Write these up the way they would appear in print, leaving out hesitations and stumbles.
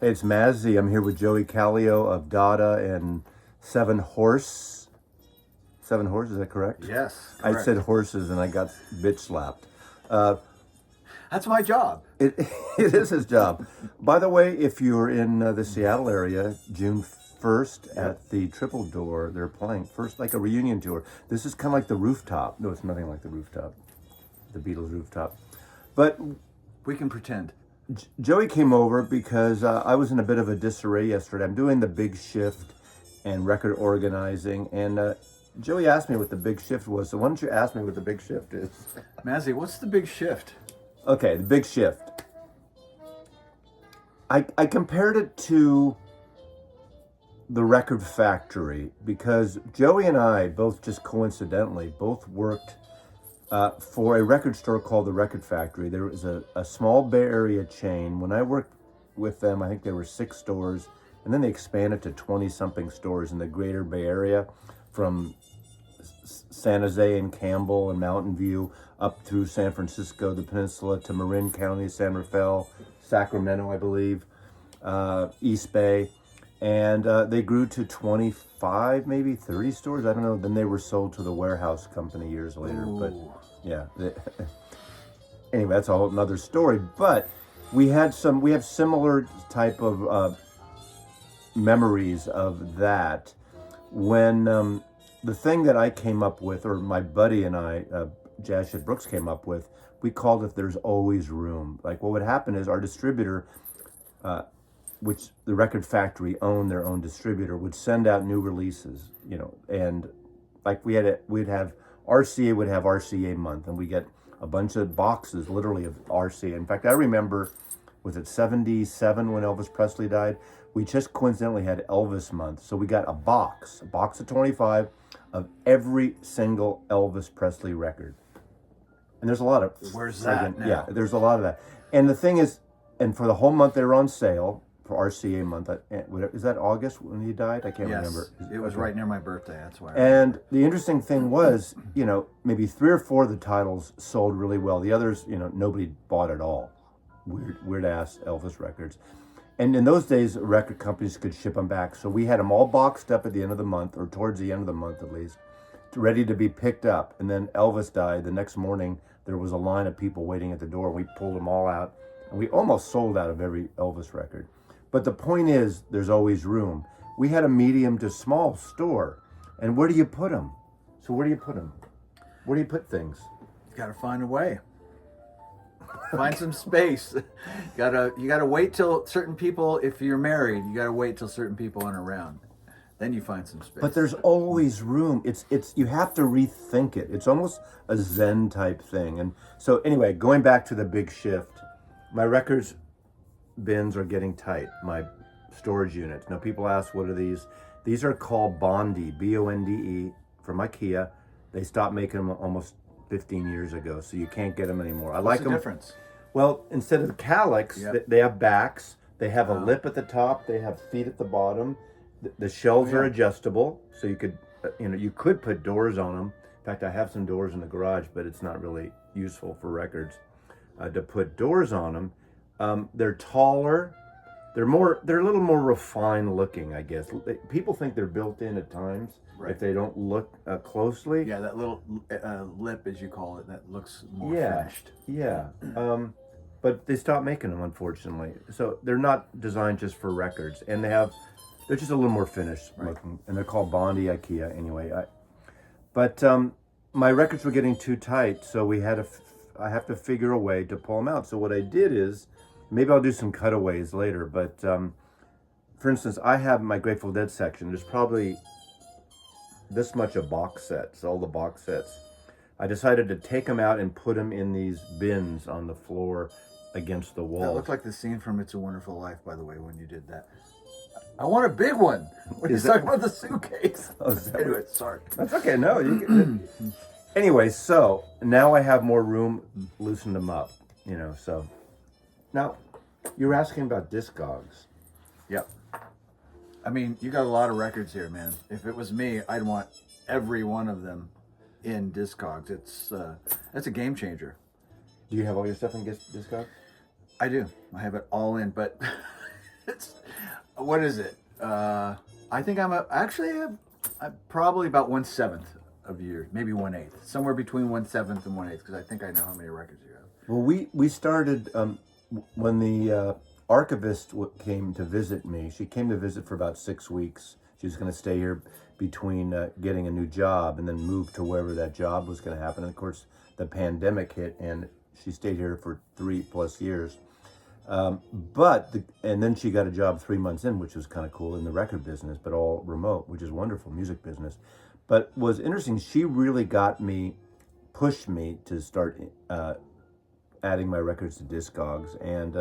Hey, it's Mazzy. I'm here with Joie Calio of Dada and Seven Horse. Seven Horse, is that correct? Yes, I correct. said horses and I got bitch slapped. Uh, That's my job. it, it is his job. By the way, if you're in the Seattle area, June 1st at the Triple Door, they're playing first like a reunion tour. This is kind of like the rooftop. No, it's nothing like the rooftop, the Beatles rooftop. But We can pretend. Joey came over because I was in a bit of a disarray yesterday. I'm doing the big shift and record organizing, and Joey asked me what the big shift was. So why don't you ask me what the big shift is? Mazzy, what's the big shift? Okay, the big shift. I compared it to the record factory because Joey and I both just coincidentally both worked for a record store called the Record Factory. There was a small Bay Area chain. When I worked with them, I think there were 6 stores, and then they expanded to 20-something stores in the greater Bay Area, from San Jose and Campbell and Mountain View up through San Francisco, the peninsula, to Marin County, San Rafael, Sacramento, I believe, East Bay. And they grew to 25, maybe 30 stores. I don't know. Then they were sold to the warehouse company years later. Ooh. But yeah. Anyway, that's a whole another story. But we have similar type of memories of that. When the thing that I came up with, or my buddy and I, Jashid Brooks, came up with, we called it "There's Always Room." Like, what would happen is our distributor, which the Record Factory owned, their own distributor, would send out new releases, and like we'd have RCA would have RCA month, and we get a bunch of boxes, literally, of RCA. In fact, I remember, was it 77 when Elvis Presley died? We just coincidentally had Elvis month, so we got a box of 25 of every single Elvis Presley record. And there's a lot of Where's that now? Yeah, there's a lot of that. And the thing is, and for the whole month they were on sale. For RCA month, is that August when he died? I can't remember. It was right near my birthday. That's why. And the interesting thing was, maybe 3 or 4 of the titles sold really well. The others, nobody bought at all. Weird ass Elvis records. And in those days, record companies could ship them back. So we had them all boxed up at the end of the month, or towards the end of the month at least, ready to be picked up. And then Elvis died. The next morning, there was a line of people waiting at the door. We pulled them all out. And we almost sold out of every Elvis record. But the point is, there's always room. We had a medium to small store. And where do you put them? So where do you put them? Where do you put things? You gotta find a way. Find some space. You gotta wait till certain people. If you're married, you gotta wait till certain people aren't around. Then you find some space. But there's always room. It's you have to rethink it. It's almost a Zen type thing. And so anyway, going back to the big shift, my records bins are getting tight. My storage units. Now people ask, what are these? These are called Bonde, Bonde, from IKEA. They stopped making them almost 15 years ago, so you can't get them anymore. What's the difference? Well, instead of calyx, Yep. they have backs. They have a lip at the top. They have feet at the bottom. The shelves are adjustable, so you could put doors on them. In fact, I have some doors in the garage, but it's not really useful for records to put doors on them. They're taller. They're a little more refined looking, I guess. People think they're built in at times if they don't look closely. Yeah, that little lip, as you call it, that looks more Yeah, finished. yeah. But they stopped making them, unfortunately. So they're not designed just for records, and they're just a little more finished looking, and they're called Bonde IKEA anyway. But my records were getting too tight, so I have to figure a way to pull them out. So what I did is, maybe I'll do some cutaways later, but for instance, I have my Grateful Dead section. There's probably this much of box sets, all the box sets. I decided to take them out and put them in these bins on the floor against the wall. That looked like the scene from It's a Wonderful Life, by the way, when you did that. I want a big one. When you're talking about the suitcase. Oh, is that Anyway, sorry. That's okay. No, you can. Anyway, so now I have more room, loosen them up, so. Now, you're asking about Discogs. Yep. I mean, you got a lot of records here, man. If it was me, I'd want every one of them in Discogs. It's a game changer. Do you have all your stuff in Discogs? I do. I have it all in, but What is it? I think I'm probably about 1/7 of years, maybe 1/8, somewhere between 1/7 and 1/8, because I think I know how many records you have. Well, we started when the archivist came to visit me. She came to visit for about 6 weeks. She was going to stay here between getting a new job and then move to wherever that job was going to happen. And of course, the pandemic hit, and she stayed here for 3+ years. And then she got a job 3 months in, which was kind of cool in the record business, but all remote, which is wonderful, music business. But was interesting, she really pushed me to start adding my records to Discogs. And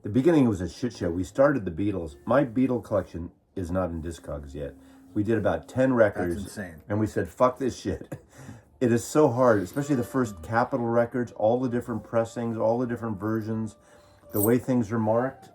the beginning was a shit show. We started the Beatles. My Beatle collection is not in Discogs yet. We did about 10 records. That's insane. And we said, fuck this shit. It is so hard, especially the first Capitol records, all the different pressings, all the different versions, the way things are marked.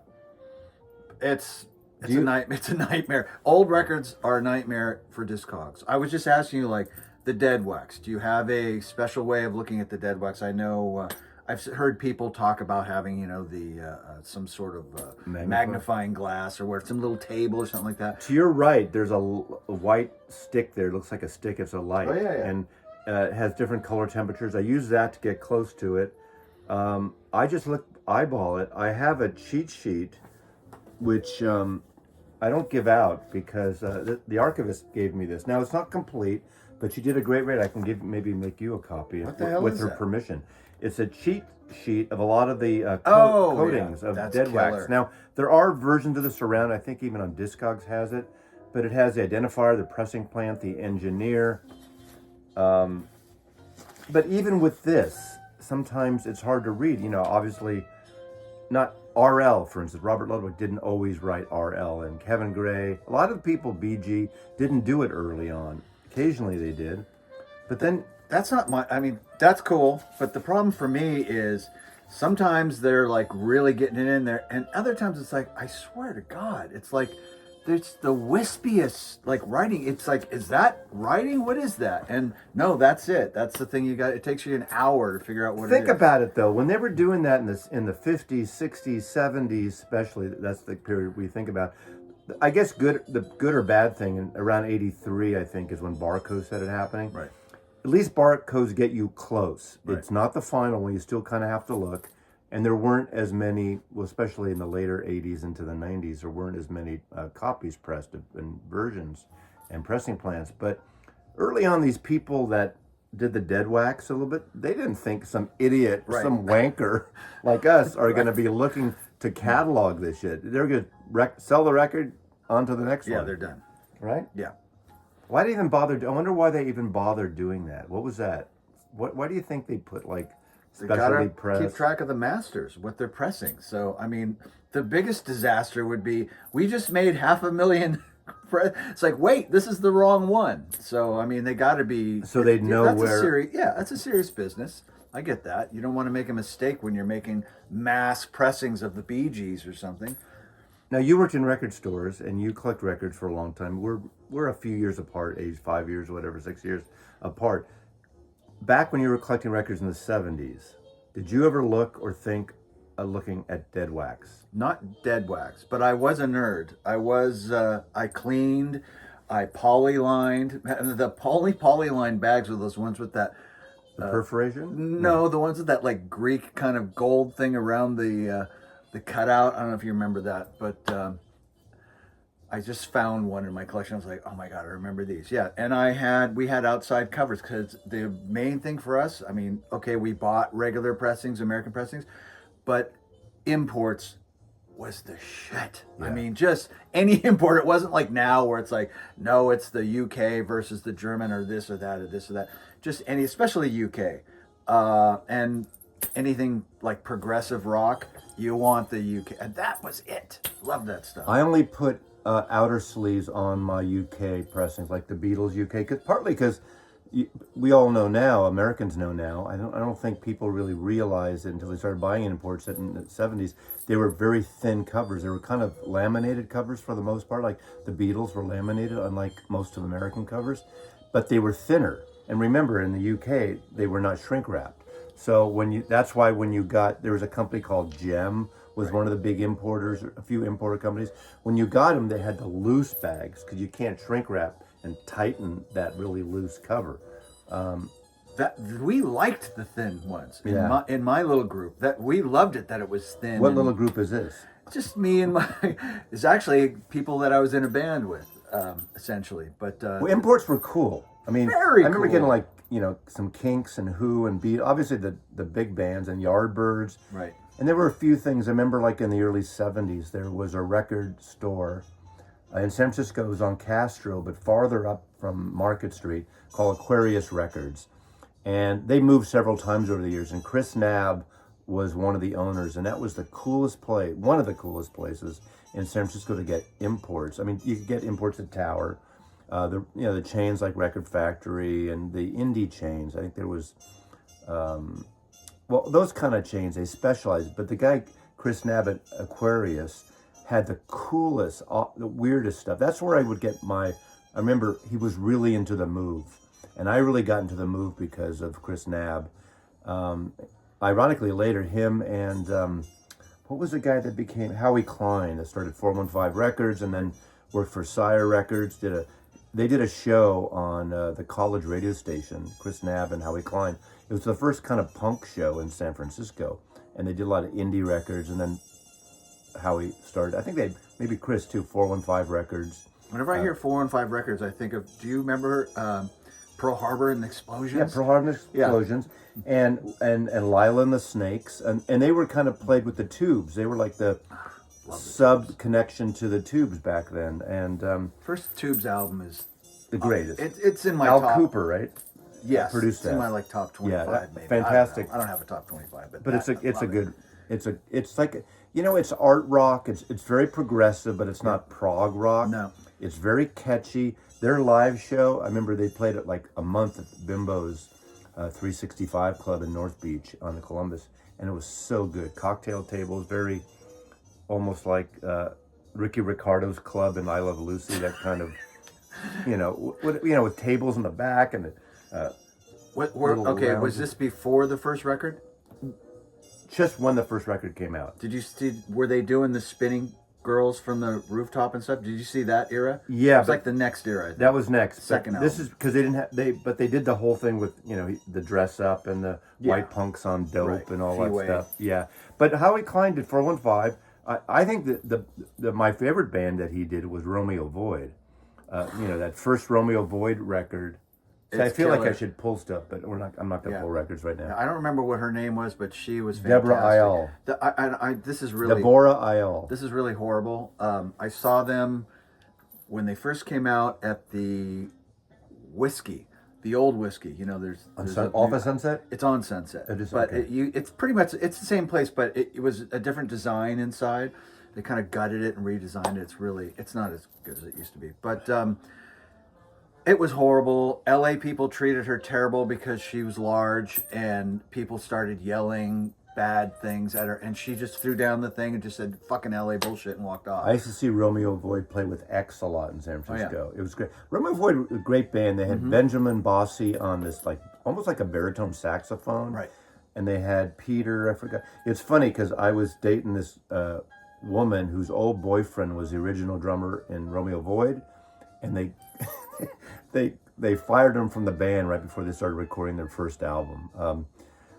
It's a nightmare. Old records are a nightmare for Discogs. I was just asking you, like, the dead wax. Do you have a special way of looking at the dead wax? I know I've heard people talk about having, the some sort of magnifying glass, or where some little table or something like that. To your right, there's a white stick there. It looks like a stick. It's a light. Oh, yeah. And it has different color temperatures. I use that to get close to it. I just eyeball it. I have a cheat sheet, which I don't give out because the archivist gave me this. Now, it's not complete, but she did a great rate. I can maybe make you a copy What the hell with is her that? permission. It's a cheat sheet of a lot of the coatings of that's dead killer. wax. Now, there are versions of this around. I think even on Discogs has it, but it has the identifier, the pressing plant, the engineer. But even with this, sometimes it's hard to read. Obviously, not RL, for instance. Robert Ludwig didn't always write RL, and Kevin Gray. A lot of the people, BG, didn't do it early on. Occasionally they did, but then That's not that's cool. But the problem for me is sometimes they're like really getting it in there, and other times it's like, I swear to God, it's like there's the wispiest like writing. It's like, is that writing? What is that? And no, that's it. That's the thing you got. It takes you an hour to figure out what it is. think about it though. When they were doing that in the 50s, 60s, 70s, especially, that's the period we think about. I guess the good or bad thing, and around 83, I think, is when barcodes started happening. Right. At least barcodes get you close. Right. It's not the final one. You still kind of have to look. And there weren't as many, well, especially in the later 80s into the 90s, there weren't as many copies pressed and versions and pressing plants. But early on, these people that did the dead wax a little bit, they didn't think some idiot, Right. some wanker like us are going to be looking to catalog this shit. They're going to sell the record, on to the next one. Yeah, they're done. Right? Yeah. Why did they even bother? I wonder why they even bothered doing that. What was that? Why do you think they put like They specialty gotta press? keep track of the masters, what they're pressing. So, I mean, the biggest disaster would be, we just made 500,000. It's like, wait, this is the wrong one. So, I mean, they got to be. So they'd know that's where. that's a serious business. I get that. You don't want to make a mistake when you're making mass pressings of the Bee Gees or something. Now, you worked in record stores and you collect records for a long time. We're a few years apart, age 5 years or whatever, 6 years apart. Back when you were collecting records in the 70s, did you ever look or think of looking at dead wax? Not dead wax, but I was a nerd. I cleaned, I polylined. The polyline bags were those ones with that. The perforation? No, the ones with that like Greek kind of gold thing around the cutout. I don't know if you remember that, but I just found one in my collection. I was like, oh my God, I remember these. Yeah, and we had outside covers because the main thing for us, I mean, okay, we bought regular pressings, American pressings, but imports was the shit. Yeah. I mean, just any import. It wasn't like now where it's like, no, it's the UK versus the German or this or that or this or that. Just any, especially UK. And anything like progressive rock, you want the UK. And that was it. Love that stuff. I only put outer sleeves on my UK pressings, like the Beatles UK, partly because we all know now, Americans know now. I don't think people really realized it until they started buying imports in the 70s. They were very thin covers. They were kind of laminated covers for the most part. Like the Beatles were laminated, unlike most of American covers, but they were thinner. And remember, in the UK, they were not shrink wrapped. So that's why when you there was a company called Gem was one of the big importers, a few importer companies. When you got them, they had the loose bags because you can't shrink wrap and tighten that really loose cover. That we liked the thin ones Yeah. in my little group. That we loved it that it was thin. What little group is this? Just me and my. It's actually people that I was in a band with, essentially. But Well, imports were cool. I mean, Very I remember cool. getting like, some Kinks and Who and Beat, obviously the big bands and Yardbirds. right. And there were a few things. I remember like in the early 70s, there was a record store in San Francisco. It was on Castro, but farther up from Market Street, called Aquarius Records. And they moved several times over the years. And Chris Nab was one of the owners. And that was the coolest place, one of the coolest places in San Francisco to get imports. I mean, you could get imports at Tower. The chains like Record Factory and the indie chains. I think there was, those kind of chains, they specialized. But the guy, Chris Nab at Aquarius, had the coolest, the weirdest stuff. That's where I would get I remember he was really into the Move. And I really got into the Move because of Chris Nab. Ironically, later, him and, what was the guy that became, Howie Klein, that started 415 Records and then worked for Sire Records, they did a show on the college radio station, Chris Nab and Howie Klein. It was the first kind of punk show in San Francisco. And they did a lot of indie records, and then Howie started, I think maybe Chris too, 415 Records. Whenever I hear 415 Records, I think of. Do you remember Pearl Harbor and the Explosions? Yeah, Pearl Harbor Explosions, and Lila and the Snakes, and they were kind of played with the Tubes. They were like the sub connection to the Tubes back then, and First Tubes album is the greatest. It's in my Al top. Cooper, right? Yes, produced it's in that. my top 25. Yeah, maybe. fantastic. I don't have a top 25, But it's a love good. it. It's like it's art rock. It's very progressive, but it's not prog rock. No. It's very catchy. Their live show, I remember they played it like a month at Bimbo's 365 Club in North Beach on the Columbus, and it was so good. Cocktail tables, very almost like Ricky Ricardo's club in I Love Lucy. That kind of, with tables in the back and. Okay, was this before the first record? Just when the first record came out. Did you see? Were they doing the spinning girls from the rooftop and stuff? Did you see that era? Yeah, it was like the next era. I think. That was next. Second This album. is because they didn't have but they did the whole thing with the dress up and the white punks on dope Right. and all Fee-way. that stuff. Yeah, but Howie Klein did 415. I think that my favorite band that he did was Romeo Void. That first Romeo Void record. So I It's feel like I killer. should pull stuff, but I'm not gonna pull records right now. I don't remember what her name was, but she was fantastic. Deborah Ayal. This is really Deborah Ayal. This is really horrible. I saw them when they first came out at the Whiskey, the old Whiskey. There's Off of Sunset. It's on Sunset, It is, but okay. it's pretty much it's the same place, but it was a different design inside. They kind of gutted it and redesigned it. It's not as good as it used to be, but it was horrible. LA people treated her terrible because she was large, and people started yelling bad things at her, and she just threw down the thing and just said "fucking LA bullshit" and walked off. I used to see Romeo Void play with X a lot in San Francisco. It was great. Romeo Void was a great band. They had Benjamin Bossi on this almost like a baritone saxophone. Right. And they had Peter, I forgot. It's funny because I was dating this woman whose old boyfriend was the original drummer in Romeo Void, and they they fired him from the band right before they started recording their first album.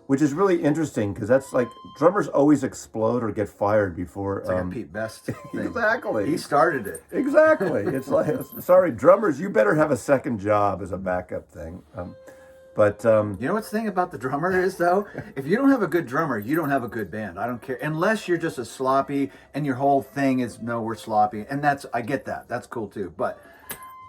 Which is really interesting because that's like drummers always explode or get fired before. It's like a Pete Best thing. Exactly. He started it. Exactly. It's like, sorry, drummers, you better have a second job as a backup thing. But You know what's the thing about the drummer is though? If you don't have a good drummer, you don't have a good band. I don't care. Unless you're just a sloppy and your whole thing is no, we're sloppy. And I get that. That's cool too. But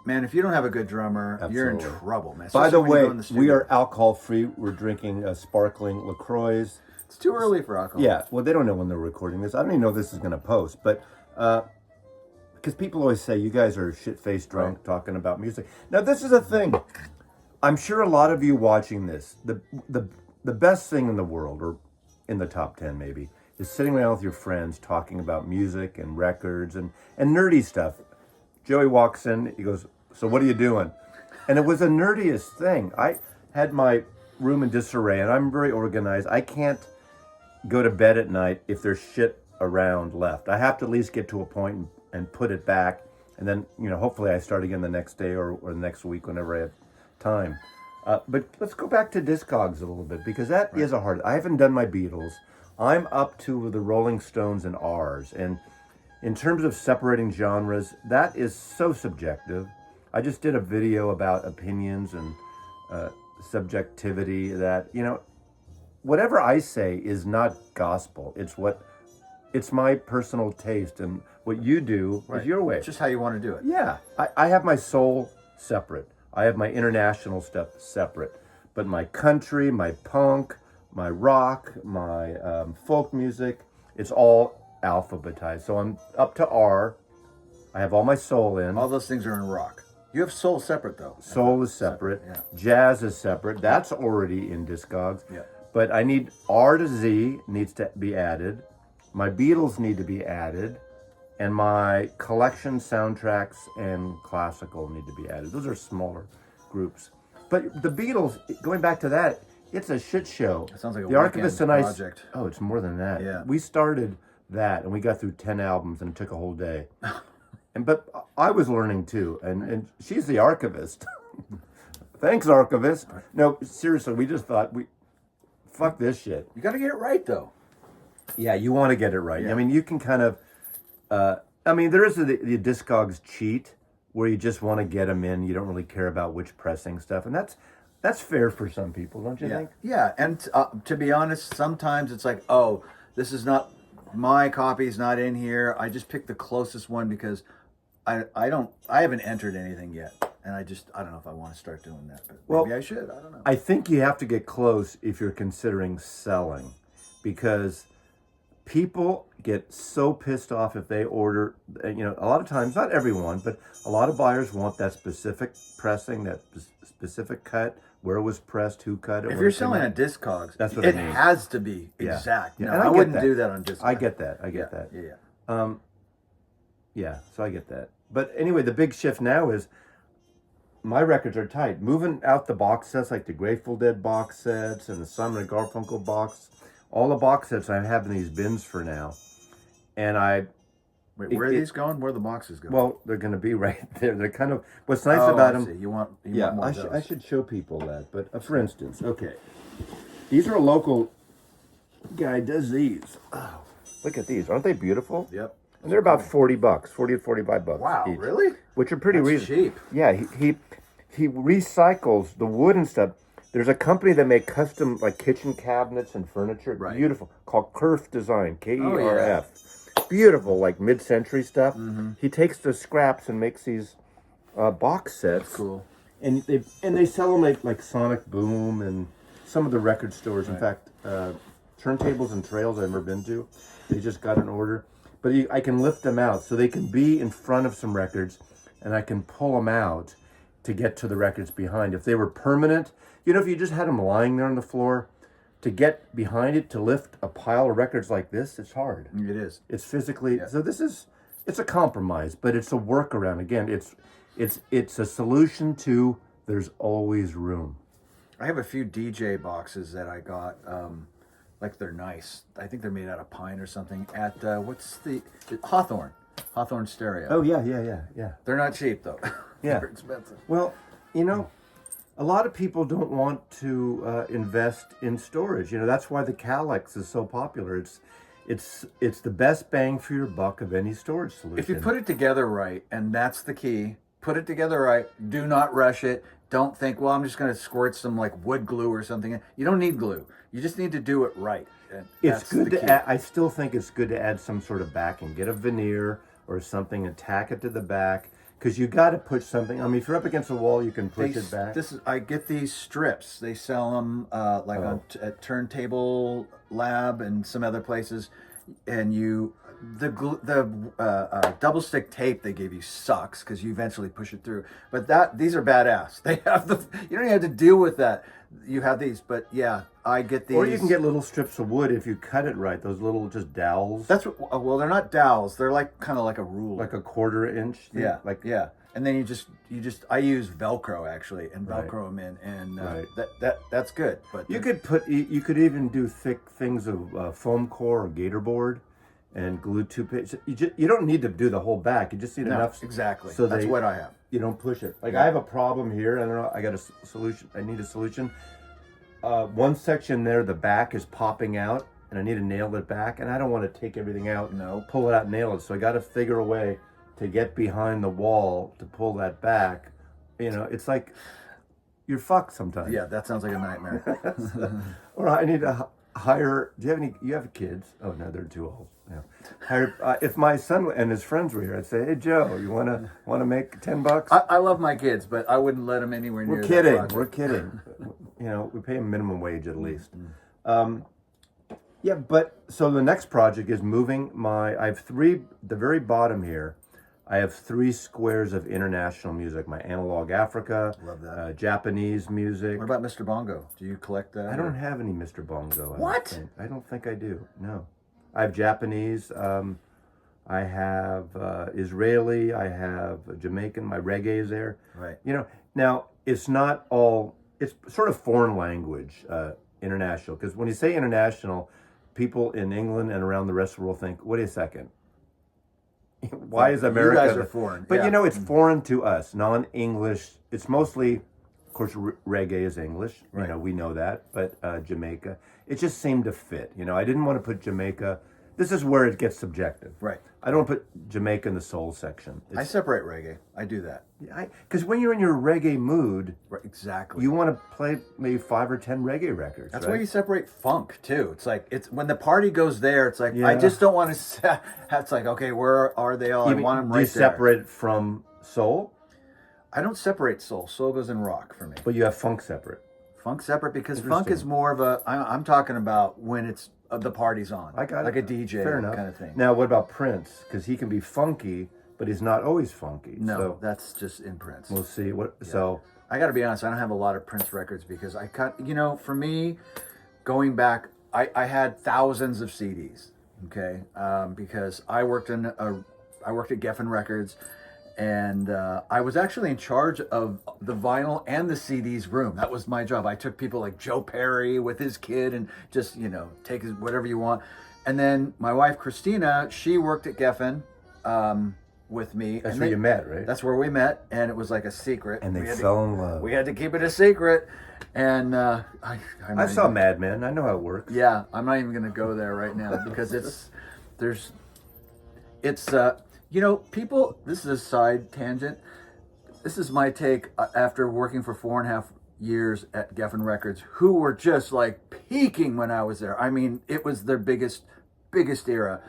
man, if you don't have a good drummer, you're in Absolutely. trouble, man. by the Especially when you way, go in the we studio. are alcohol free. We're drinking sparkling LaCroix. It's too early for alcohol. Yeah, well, they don't know when they're recording this. I don't even know if this is going to post, but because people always say you guys are shit-faced drunk talking about music. Now, this is a thing. I'm sure a lot of you watching this, the best thing in the world, or in the top 10 maybe, is sitting around with your friends talking about music and records and nerdy stuff. Joey walks in, he goes, "So what are you doing?" And it was the nerdiest thing. I had my room in disarray, and I'm very organized. I can't go to bed at night if there's shit around left. I have to at least get to a point and put it back, and then hopefully I start again the next day or the next week whenever I have time. But let's go back to Discogs a little bit, because that is a hard. I haven't done my Beatles. I'm up to the Rolling Stones and ours, and in terms of separating genres, that is so subjective. I just did a video about opinions and subjectivity. That whatever I say is not gospel. It's my personal taste, and what you do is your way. It's just how you want to do it. Yeah, I have my soul separate. I have my international stuff separate, but my country, my punk, my rock, my folk music, it's all alphabetized. So I'm up to R. I have all my soul in. All those things are in rock. You have soul separate, though. Soul is separate. Yeah. Jazz is separate. That's already in Discogs. Yeah. But I need R to Z needs to be added. My Beatles need to be added. And my collection soundtracks and classical need to be added. Those are smaller groups. But the Beatles, going back to that, it's a shit show. It sounds like the Archivist and project. Oh, it's more than that. Yeah. We started that, and we got through 10 albums, and it took a whole day. But I was learning too, and she's the archivist. Thanks, archivist. No, seriously, we just thought fuck this shit. You got to get it right, though. Yeah, you want to get it right. Yeah. I mean, you can kind of. There is the Discogs cheat where you just want to get them in. You don't really care about which pressing stuff, and that's fair for some people, don't you think? Yeah, and to be honest, sometimes it's like, oh, this is not my copy's not in here. I just picked the closest one because I haven't entered anything yet, and I don't know if I want to start doing that, but maybe I should. I don't know. I think you have to get close if you're considering selling, because people get so pissed off if they order, a lot of times, not everyone, but a lot of buyers want that specific pressing, that specific cut, where it was pressed, who cut it. If you're selling a Discogs, that's what it I mean. has to be exact. Yeah. No, And I wouldn't do that on Discogs. I get that. Yeah. Yeah, so I get that. But anyway, the big shift now is my records are tight. Moving out the box sets, like the Grateful Dead box sets and the Simon and Garfunkel box, all the box sets I have in these bins for now. And Wait, where are these going? Where are the boxes going? well, they're going to be right there. They're kind of, what's nice Oh, about I them. see. You want Yeah, more I of those. I should show people that. But for instance, okay, these are a local guy does these. Oh, look at these. Aren't they beautiful? Yep. And they're about $40, $40 to $45 Wow, each, really? which are pretty That's reasonable. cheap. Yeah, he recycles the wood and stuff. There's a company that make custom like kitchen cabinets and furniture. Right. Beautiful, called Kerf Design, Kerf. Oh, yeah. Beautiful, like mid-century stuff. Mm-hmm. He takes the scraps and makes these box sets. That's cool. And they sell them like Sonic Boom and some of the record stores. In fact, Turntables and Trails I've never been to. They just got an order. But I can lift them out so they can be in front of some records, and I can pull them out to get to the records behind. If they were permanent, if you just had them lying there on the floor, to get behind it, to lift a pile of records like this, it's hard. It is. It's physically, so it's a compromise, but it's a workaround. Again, it's a solution to there's always room. I have a few DJ boxes that I got. Like they're nice. I think they're made out of pine or something. At what's the Hawthorne Stereo. Oh yeah. They're not cheap though. Yeah. They're expensive. Well, a lot of people don't want to invest in storage. That's why the Calyx is so popular. It's the best bang for your buck of any storage solution. If you put it together right, and that's the key, put it together right. Do not rush it. Don't think, well, I'm just going to squirt some like wood glue or something. You don't need glue. You just need to do it right. And it's good to add, I still think it's good to add some sort of backing. Get a veneer or something and tack it to the back. Because you got to push something. I mean, if you're up against a wall, you can push it back. I get these strips. They sell them at Turntable Lab and some other places. And the double stick tape they give you sucks because you eventually push it through. But these are badass. They have you don't even have to deal with that. You have these, but yeah, I get these. Or you can get little strips of wood if you cut it right. Those little just dowels. That's well, they're not dowels. They're like kind of like a rule, like a 1/4 inch. Thing. Yeah. And then you just I use Velcro actually and Velcro them in, and that's good. But you could even do thick things of foam core or gator board, and glued 2 pages. You don't need to do the whole back. You just need enough. Exactly. So That's what I have. You don't push it. Like I have a problem here. I don't know. I got a solution. I need a solution. One section there, the back is popping out, and I need to nail it back. And I don't want to take everything out. No. Pull it out, and nail it. So I got to figure a way to get behind the wall to pull that back. You know, it's like you're fucked sometimes. Yeah, that sounds like a nightmare. Or I need to hire. Do you have any? You have kids? Oh no, they're too old. Yeah. Hire, if my son and his friends were here, I'd say, "Hey Joe, you wanna make $10?" I love my kids, but I wouldn't let them anywhere near. We're kidding. That We're kidding. You know, we pay them minimum wage at least. Yeah, but so the next project is moving my. I have 3. The very bottom here, I have 3 squares of international music. My analog Africa, Love that. Japanese music. What about Mr. Bongo? Do you collect that? I don't have any Mr. Bongo. What? I don't think I do. No, I have Japanese. I have Israeli. I have Jamaican. My reggae is there. Right. You know, now it's not all. It's sort of foreign language, international. Because when you say international, people in England and around the rest of the world think, "Wait a second. Why is America?" You guys are foreign. But yeah. you know, it's foreign to us, non-English. It's mostly, of course, reggae is English. Right. You know, we know that. But Jamaica, it just seemed to fit. You know, I didn't want to put Jamaica. This is where it gets subjective. Right. I don't put Jamaica in the soul section. I separate reggae. I do that. Because when you're in your reggae mood, Right. Exactly. you want to play maybe 5 or 10 reggae records. That's right? why you separate funk too. It's like it's when the party goes there. It's like I Yeah. just don't want to. It's like okay, where are they all? I want them Do you right there. separate it from soul, I don't separate soul. Soul goes in rock for me. but you have funk separate. Funk separate because funk Interesting. is more of a. I'm talking about when it's the party's on. I got like it. a DJ Fair enough. kind of thing. Now, what about Prince? Because he can be funky, but he's not always funky. No, So that's just in Prince. we'll see. So I got to be honest. I don't have a lot of Prince records because I cut. You know, for me, going back, I had thousands of CDs. Okay, because I worked at Geffen Records. And I was actually in charge of the vinyl and the CDs room. That was my job. I took people like Joe Perry with his kid and just, take his whatever you want. And then my wife, Christina, she worked at Geffen with me. that's and where you met, right? That's where we met. And it was like a secret. And they We had fell in love. We had to keep it a secret. And I saw Mad Men. I know how it works. Yeah, I'm not even going to go there right now because people, this is a side tangent. This is my take after working for 4.5 years at Geffen Records, who were just like peaking when I was there. I mean, it was their biggest era.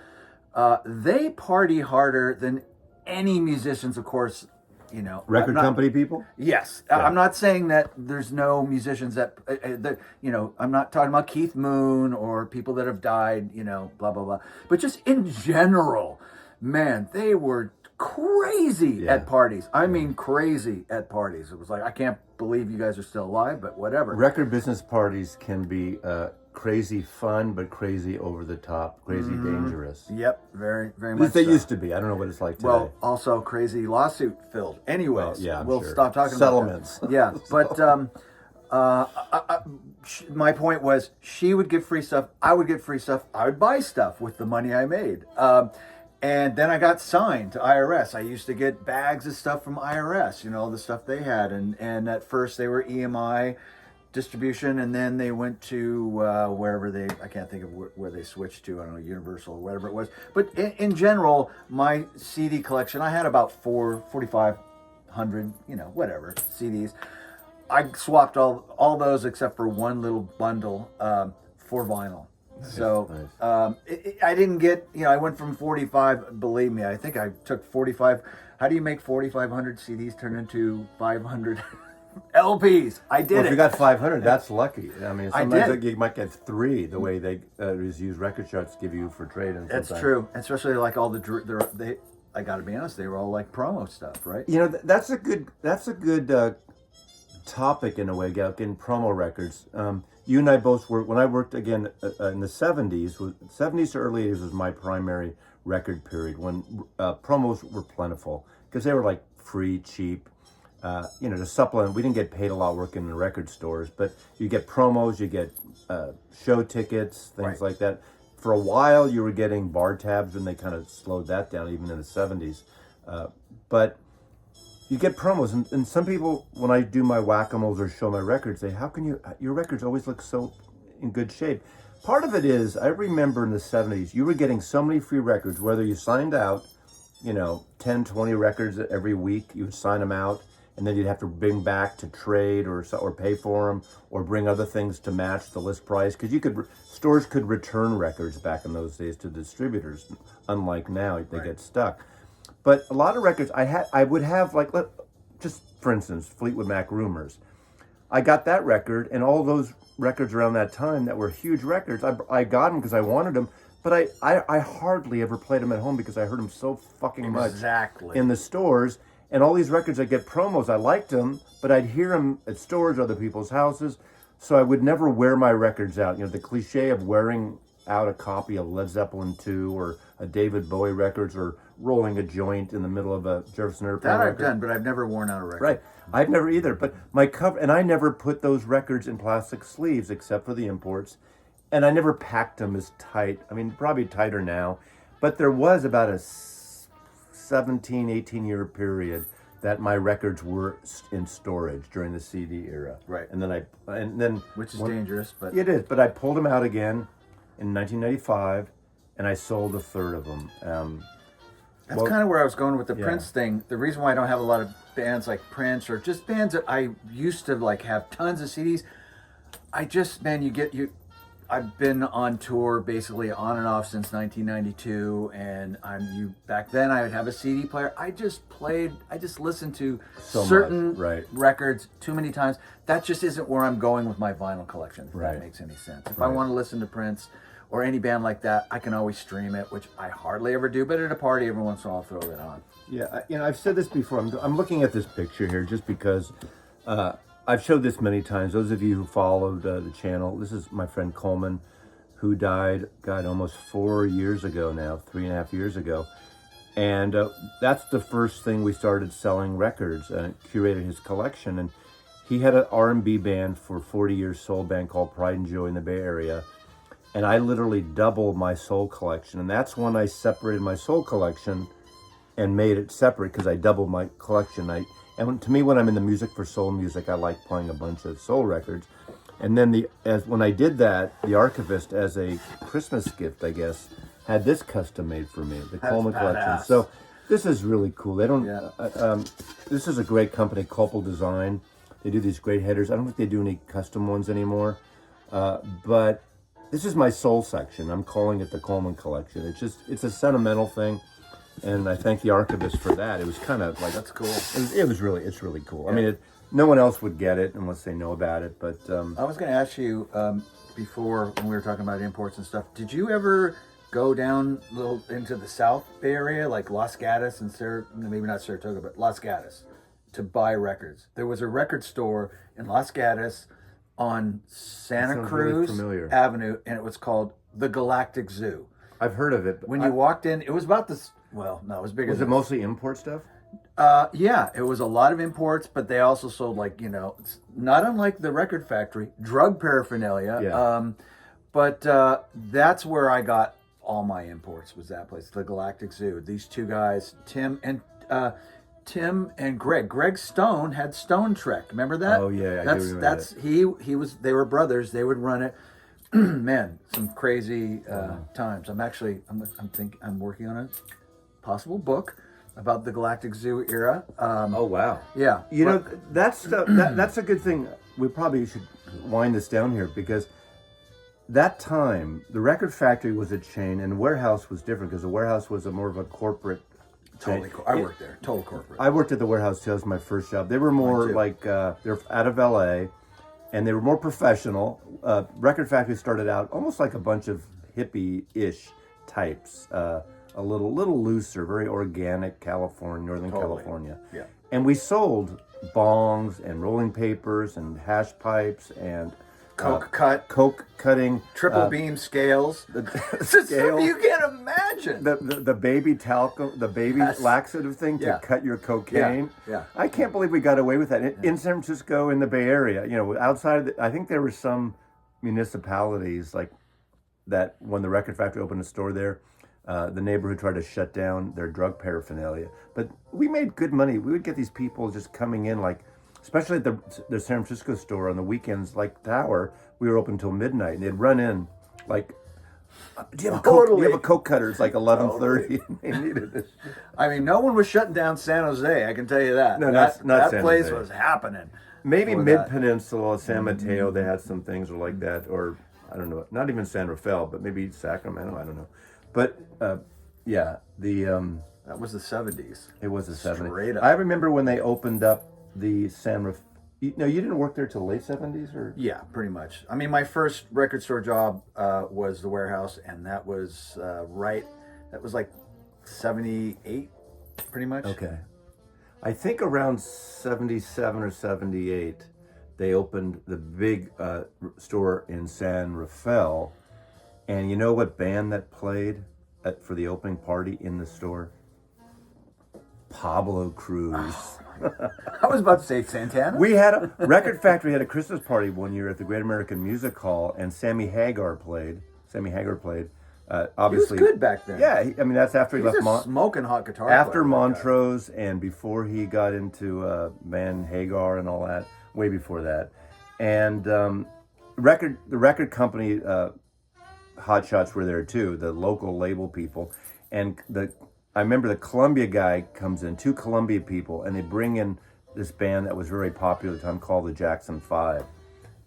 They party harder than any musicians, of course, Record company people? Yes. Yeah. I'm not saying that there's no musicians that I'm not talking about Keith Moon or people that have died, blah, blah, blah. But just in general, man, they were crazy at parties. I mean, crazy at parties. It was like, I can't believe you guys are still alive, but whatever. Record business parties can be crazy fun, but crazy over the top, crazy dangerous. Yep, very, very At much least they so. used to be. I don't know what it's like today. Well, also crazy lawsuit filled. Anyways, Well, yeah, I'm we'll sure. stop talking Settlements. about that. Yeah, but my point was she would get free stuff. I would get free stuff. I would buy stuff with the money I made. And then I got signed to IRS. I used to get bags of stuff from IRS, the stuff they had. And at first they were EMI distribution, and then they went to wherever I can't think of where they switched to. I don't know, Universal or whatever it was. But in general, my CD collection, I had about 4,500, whatever CDs. I swapped all those except for one little bundle for vinyl. So I didn't get, I went from 45, believe me, I think I took 45. How do you make 4,500 CDs turn into 500 LPs? I did Well, it. if you got 500, that's lucky. I mean, I sometimes did. you might get 3 the way they use record charts give you for trade. And That's sometimes- true. Especially like all I got to be honest, they were all like promo stuff, right? That's a good topic in a way, in promo records. You and I both worked, when I worked again in the 70s, 70s to early 80s was my primary record period when promos were plentiful because they were like free, cheap, to supplement. We didn't get paid a lot working in the record stores, but you get promos, you get show tickets, things Right. like that. for a while you were getting bar tabs, and they kind of slowed that down even in the 70s. But you get promos, and some people, when I do my whack-a-moles or show my records, say, how can your records always look so in good shape? Part of it is, I remember in the 70s, you were getting so many free records, whether you signed out, 10, 20 records every week, you would sign them out, and then you'd have to bring back to trade or pay for them, or bring other things to match the list price, because stores could return records back in those days to distributors, unlike now, they get stuck. But a lot of records I would have, just for instance, Fleetwood Mac Rumors. I got that record, and all those records around that time that were huge records, I got them because I wanted them, but I hardly ever played them at home because I heard them so fucking much in the stores. And all these records, I'd get promos, I liked them, but I'd hear them at stores or other people's houses, so I would never wear my records out. The cliche of wearing out a copy of Led Zeppelin 2 or a David Bowie records, or rolling a joint in the middle of a Jefferson Airplane record. I've done, but I've never worn out a record. Right. I've never either, but my cover, and I never put those records in plastic sleeves except for the imports, and I never packed them as tight. I mean, probably tighter now, but there was about a 17, 18-year period that my records were in storage during the CD era. Right. And then which is dangerous, but it is. But I pulled them out again in 1995, and I sold a third of them. That's kind of where I was going with the Prince thing. The reason why I don't have a lot of bands like Prince, or just bands that I used to have tons of CDs. I've been on tour basically on and off since 1992, and back then I would have a CD player. I just listened to certain records too many times. That just isn't where I'm going with my vinyl collection, if that makes any sense. If I want to listen to Prince or any band like that, I can always stream it, which I hardly ever do, but at a party every once in a while I'll throw it on. Yeah, I've said this before. I'm looking at this picture here just because I've showed this many times. Those of you who followed the channel, this is my friend Coleman, who died, almost 4 years ago now, 3.5 years ago. And that's the first thing we started selling records, and curated his collection. And he had an R&B band for 40 years, soul band called Pride and Joy in the Bay Area. And I literally doubled my soul collection. And that's when I separated my soul collection and made it separate, because I doubled my collection. And to me, when I'm in the music for soul music, I like playing a bunch of soul records. And then when I did that, the archivist, as a Christmas gift, I guess, had this custom made for me, the Coleman collection. So this is really cool. They don't. This is a great company, Copel Design. They do these great headers. I don't think they do any custom ones anymore, but this is my soul section. I'm calling it the Coleman collection. It's a sentimental thing. And I thank the archivist for that. It was kind of like, that's cool. It's really cool. Yeah. I mean, no one else would get it unless they know about it. But I was going to ask you before, when we were talking about imports and stuff, did you ever go down a little into the South Bay Area, like Los Gatos and maybe not Saratoga, but Los Gatos, to buy records? There was a record store in Los Gatos on Santa Cruz Avenue, and it was called the Galactic Zoo. I've heard of it. When you walked in, it was about this. Well, no, it was bigger. Was it mostly import stuff? Yeah, it was a lot of imports, but they also sold, not unlike the Record Factory, drug paraphernalia. Yeah. But that's where I got all my imports, was that place, the Galactic Zoo. These two guys, Tim and Greg. Greg Stone had Stone Trek. Remember that? Oh yeah, I do remember that. He was. They were brothers. They would run it. Man, some crazy times. I'm working on a possible book about the Galactic Zoo era. Oh wow! Yeah, that's a good thing. We probably should wind this down here, because that time the Record Factory was a chain and the Warehouse was different, because the Warehouse was more of a corporate. Totally, I worked there. Total corporate. I worked at the Warehouse too. That was my first job. They were more like they're out of LA, and they were more professional. Record Factory started out almost like a bunch of hippie-ish types. A little looser, very organic Northern California. Yeah. And we sold bongs and rolling papers and hash pipes and coke cutting, triple beam scales. Scale. You can't imagine the baby talcum, the baby laxative thing to cut your cocaine. Yeah. I can't believe we got away with that in San Francisco, in the Bay Area. Outside, I think there were some municipalities like that when the record factory opened a store there, the neighborhood tried to shut down their drug paraphernalia. But we made good money. We would get these people just coming in, like, especially at the San Francisco store on the weekends, like Tower, we were open until midnight, and they'd run in like, do you have a coke? Do you have a coke cutter? It's like 11:30, and they needed it. I mean, no one was shutting down San Jose. I can tell you that. No, not that San place Jose. was happening. Maybe Mid-Peninsula, San Mateo, they had some things like that, or I don't know, not even San Rafael, but maybe Sacramento, I don't know. But yeah, That was the 70s. it was the 70s. Straight up. I remember when they opened up the San Rafael. No, you didn't work there till late 70s, or? Yeah, pretty much. I mean, my first record store job was the warehouse, and that was that was like 78, pretty much. Okay. I think around 77 or 78, they opened the big store in San Rafael. And you know what band that played for the opening party in the store? Pablo Cruz. I was about to say Santana. We had a Record Factory had a Christmas party one year at the Great American Music Hall, and Sammy Hagar played. Obviously, he was good back then. Yeah, I mean that's after he He's left a smoking hot guitar. after player, Montrose and before he got into Van Hagar and all that. Way before that, and the record company Hot Shots were there too. The local label people, and I remember the Columbia guy comes in, two Columbia people, and they bring in this band that was very popular at the time called the Jackson 5.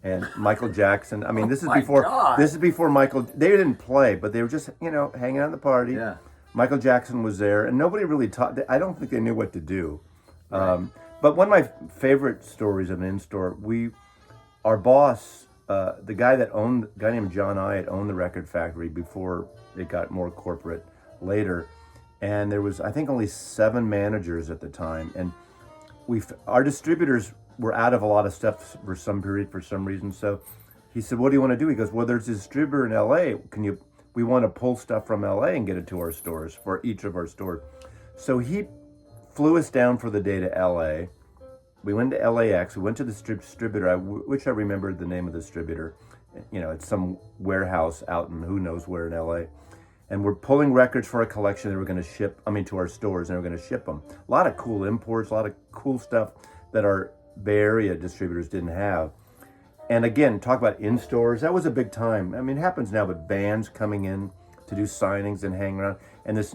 And Michael Jackson, I mean, this is before Michael, they didn't play, but they were just, hanging out at the party. Yeah. Michael Jackson was there, and nobody really taught, I don't think they knew what to do. Right. But one of my favorite stories of an in-store, our boss, the guy named John Iott owned the Record Factory before it got more corporate later. And there was, I think, only 7 managers at the time. And our distributors were out of a lot of stuff for some period, for some reason. So he said, what do you want to do? He goes, well, there's a distributor in LA. We want to pull stuff from LA and get it to our stores, for each of our stores. So he flew us down for the day to LA. We went to LAX. We went to the distributor, which I remembered the name of the distributor. It's some warehouse out in who knows where in LA. And we're pulling records for a collection they were going to ship, to our stores, and they were going to ship them. A lot of cool imports, a lot of cool stuff that our Bay Area distributors didn't have. And again, talk about in-stores, that was a big time. I mean, it happens now, but bands coming in to do signings and hang around. And this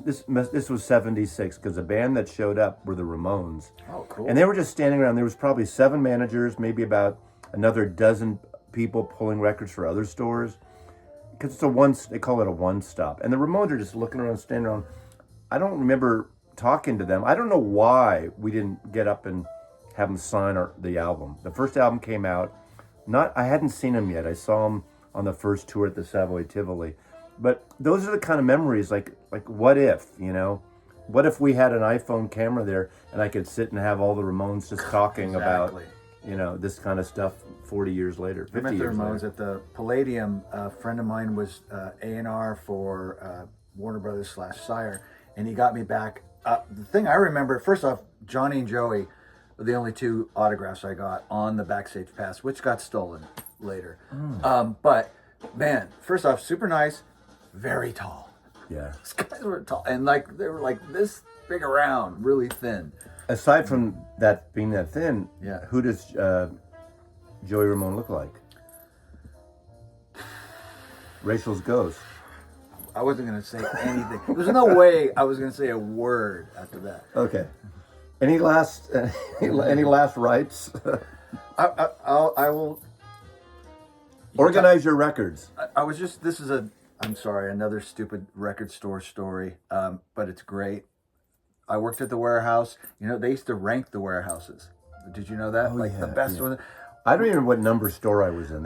was 76, because the band that showed up were the Ramones. Oh, cool. And they were just standing around. There was probably 7 managers, maybe about another dozen people pulling records for other stores. Because they call it a one-stop. And the Ramones are just looking around, standing around. I don't remember talking to them. I don't know why we didn't get up and have them sign the album. The first album came out. I hadn't seen them yet. I saw them on the first tour at the Savoy Tivoli. But those are the kind of memories, like what if, What if we had an iPhone camera there and I could sit and have all the Ramones just talking about, this kind of stuff 40 years later, 50 I met the years Ramones later. at the Palladium. A friend of mine was A&R for Warner Brothers / Sire, and he got me back. The thing I remember, first off, Johnny and Joey were the only 2 autographs I got on the backstage pass, which got stolen later. But man, first off, super nice, very tall. Yeah. These guys were tall, and they were like this big around, really thin. Aside from that being that thin, Yeah. who does Joey Ramone look like? Rachel's ghost. I wasn't going to say anything. There's no way I was going to say a word after that. Okay. Any last rights? I will. Organize your records. I was just. I'm sorry, another stupid record store story, but it's great. I worked at the warehouse. They used to rank the warehouses. Did you know that? The best one. I don't even know what number store I was in.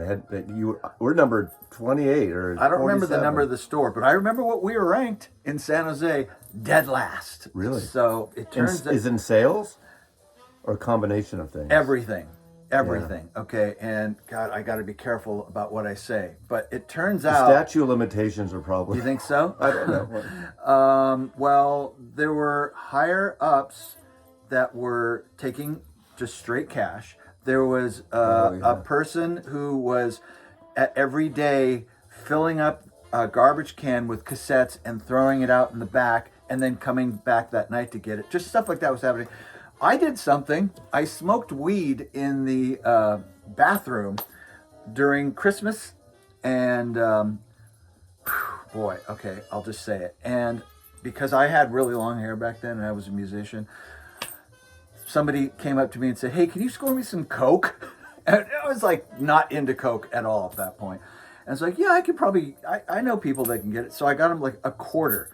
We're number 28 or I don't remember the 47. number of the store, but I remember what we were ranked in San Jose, dead last. Really? So it turns out is in sales or a combination of things? everything. Okay, and God, I got to be careful about what I say. But it turns out Statute of limitations are probably. You think so? I don't know. Well, there were higher ups that were taking just straight cash. There was a person who was every day filling up a garbage can with cassettes and throwing it out in the back and then coming back that night to get it. Just stuff like that was happening. I did something. I smoked weed in the bathroom during Christmas, and boy, okay, I'll just say it. And because I had really long hair back then and I was a musician, somebody came up to me and said, "Hey, can you score me some Coke?" And I was like not into Coke at all at that point. And it's like, yeah, I could probably, I know people that can get it. So I got them like a quarter.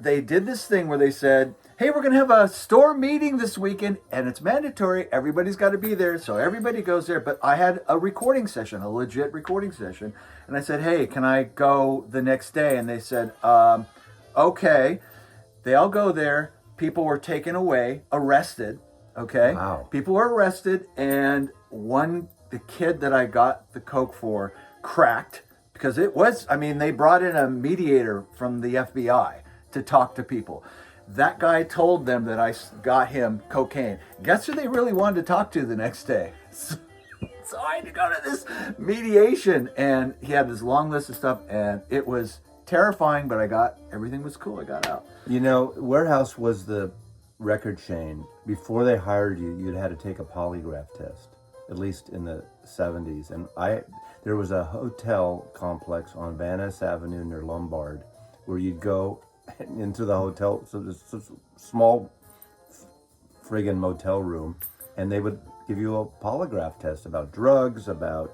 They did this thing where they said, "Hey, we're going to have a store meeting this weekend and it's mandatory. Everybody's got to be there." So everybody goes there. But I had a recording session, a legit recording session. And I said, "Hey, can I go the next day?" And they said, "Okay." They all go there. People were taken away, arrested. Okay. Wow. People were arrested. And the kid that I got the Coke for cracked because they brought in a mediator from the FBI to talk to people. That guy told them that I got him cocaine. Guess who they really wanted to talk to the next day? So I had to go to this mediation, and he had this long list of stuff, and it was terrifying, but everything was cool. I got out. Warehouse was the record chain. Before they hired you, you'd had to take a polygraph test, at least in the 70s. And there was a hotel complex on Van Ness Avenue near Lombard where you'd go into the hotel, so this small friggin' motel room, and they would give you a polygraph test about drugs, about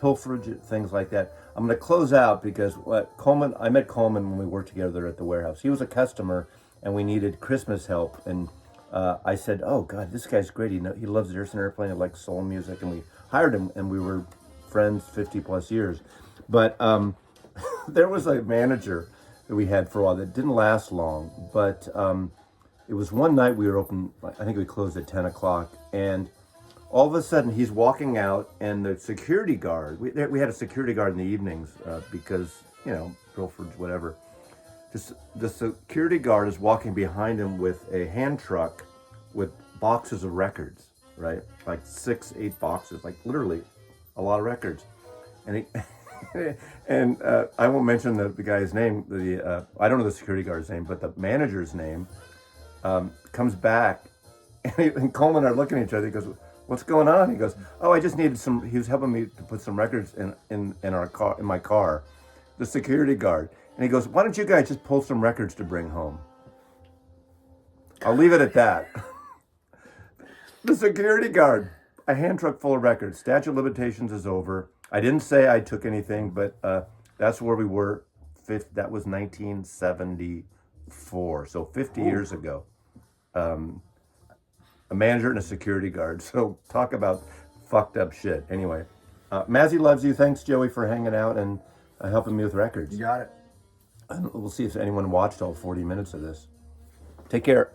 pilferage, things like that. I'm going to close out because I met Coleman when we worked together at the warehouse. He was a customer, and we needed Christmas help, and I said, "Oh God, this guy's great. He loves Earth Airplane. He likes soul music," and we hired him, and we were friends 50 plus years. But there was a manager that we had for a while that didn't last long, but it was one night we were open. I think we closed at 10 o'clock, and all of a sudden he's walking out, and the security guard, we had a security guard in the evenings because, Pilferage, whatever. The security guard is walking behind him with a hand truck with boxes of records, right? Like 6-8 boxes, like literally a lot of records. And he and I won't mention the guy's name. I don't know the security guard's name, but the manager's name comes back, and Coleman and I are looking at each other. He goes, "What's going on?" He goes, "Oh, I just needed some." He was helping me to put some records in my car. The security guard, and he goes, "Why don't you guys just pull some records to bring home?" I'll leave it at that. The security guard, a hand truck full of records. Statute of limitations is over. I didn't say I took anything, but that's where we were. That was 1974, so 50 years ago. A manager and a security guard. So talk about fucked up shit. Anyway, Mazzy loves you. Thanks, Joey, for hanging out and helping me with records. You got it. And we'll see if anyone watched all 40 minutes of this. Take care.